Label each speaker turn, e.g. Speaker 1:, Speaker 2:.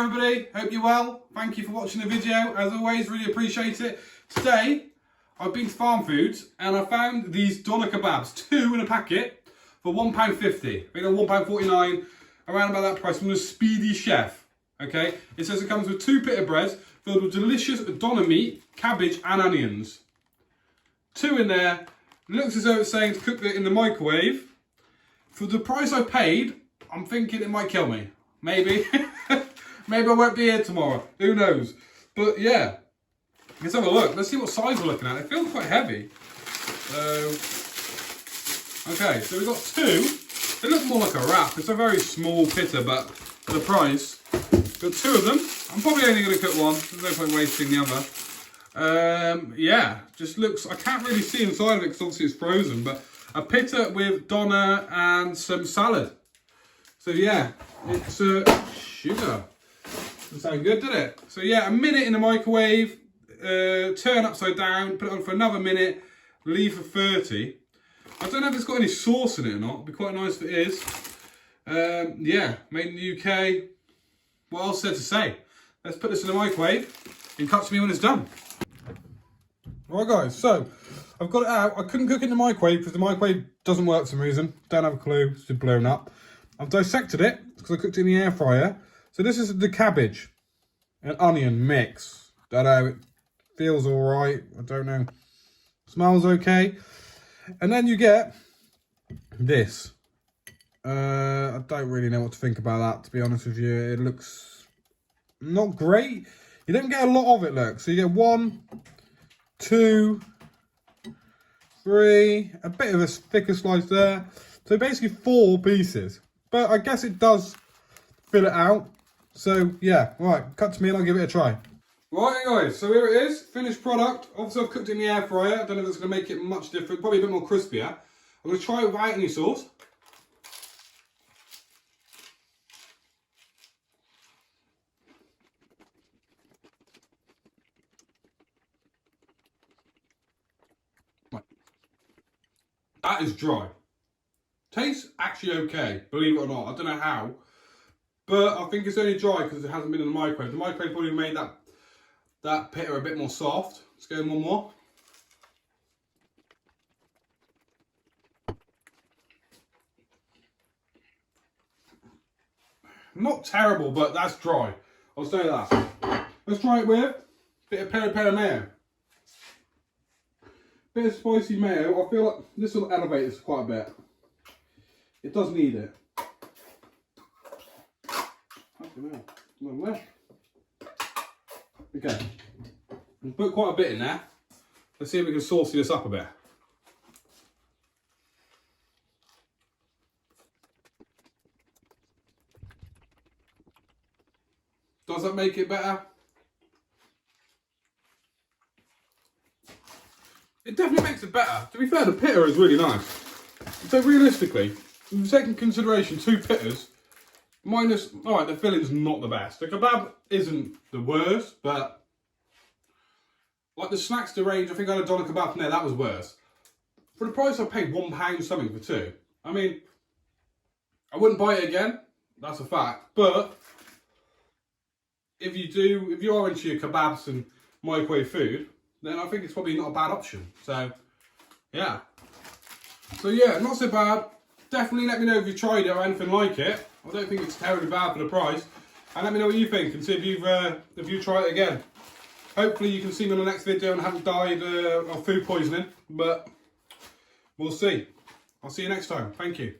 Speaker 1: everybody, hope you're well. Thank you for watching the video, as always, really appreciate it. Today, I've been to Farm Foods and I found these doner kebabs, 2 in a packet for £1.50. I think they're £1.49, around about that price, from the Speedy chef. Okay, it says it comes with 2 pita breads filled with delicious doner meat, cabbage and onions. 2 in there, looks as though it's saying to cook it in the microwave. For the price I paid, I'm thinking it might kill me. Maybe. Maybe I won't be here tomorrow. Who knows? But yeah, let's have a look. Let's see what size we're looking at. They feel quite heavy. Okay, so we've got 2. They look more like a wrap. It's a very small pitta, but for the price, got 2 of them. I'm probably only going to cook one. There's no point wasting the other. Yeah, just looks, I can't really see inside of it because obviously it's frozen, but a pitta with doner and some salad. So yeah, it's sugar. Doesn't sound good, did it? So yeah, a minute in the microwave, turn upside down, put it on for another minute, leave for 30. I don't know if it's got any sauce in it or not. It'd be quite nice if it is. Yeah, made in the UK. What else is there to say? Let's put this in the microwave and cut to me when it's done. Right guys, so I've got it out. I couldn't cook it in the microwave because the microwave doesn't work for some reason. Don't have a clue, it's just blown up. I've dissected it because I cooked it in the air fryer. So this is the cabbage and onion mix. Don't know, it feels all right. I don't know. Smells okay. And then you get this. I don't really know what to think about that, to be honest with you. It looks not great. You don't get a lot of it, look. So you get 1, 2, 3, a bit of a thicker slice there. So basically 4 pieces. But I guess it does fill it out. So yeah, right, cut to me and I'll give it a try. Right guys, so here it is, finished product. Obviously I've cooked it in the air fryer. I don't know if it's going to make it much different, probably a bit more crispier. I'm going to try it without any sauce. Right. That is dry. Tastes actually okay, believe it or not. I don't know how, but I think it's only dry because it hasn't been in the microwave. The microwave probably made that pitta a bit more soft. Let's go in one more. Not terrible, but that's dry. I'll say that. Let's try it with a bit of peri-peri mayo. Bit of spicy mayo. I feel like this will elevate this quite a bit. It does need it. Okay, we'll put quite a bit in there. Let's see if we can saucy this up a bit. Does that make it better? It definitely makes it better. To be fair, the pitta is really nice. So realistically, if you take into consideration 2 pittas, minus, alright, the filling's not the best. The kebab isn't the worst, but like the snacks to range, I think I had a doner kebab from there, that was worse. For the price I paid £1 something for 2. I mean, I wouldn't buy it again, that's a fact, but if you are into your kebabs and microwave food, then I think it's probably not a bad option. So, yeah. So yeah, not so bad. Definitely let me know if you've tried it or anything like it. I don't think it's terribly bad for the price. And let me know what you think and see if you try it again. Hopefully you can see me in the next video and haven't died of food poisoning. But we'll see. I'll see you next time. Thank you.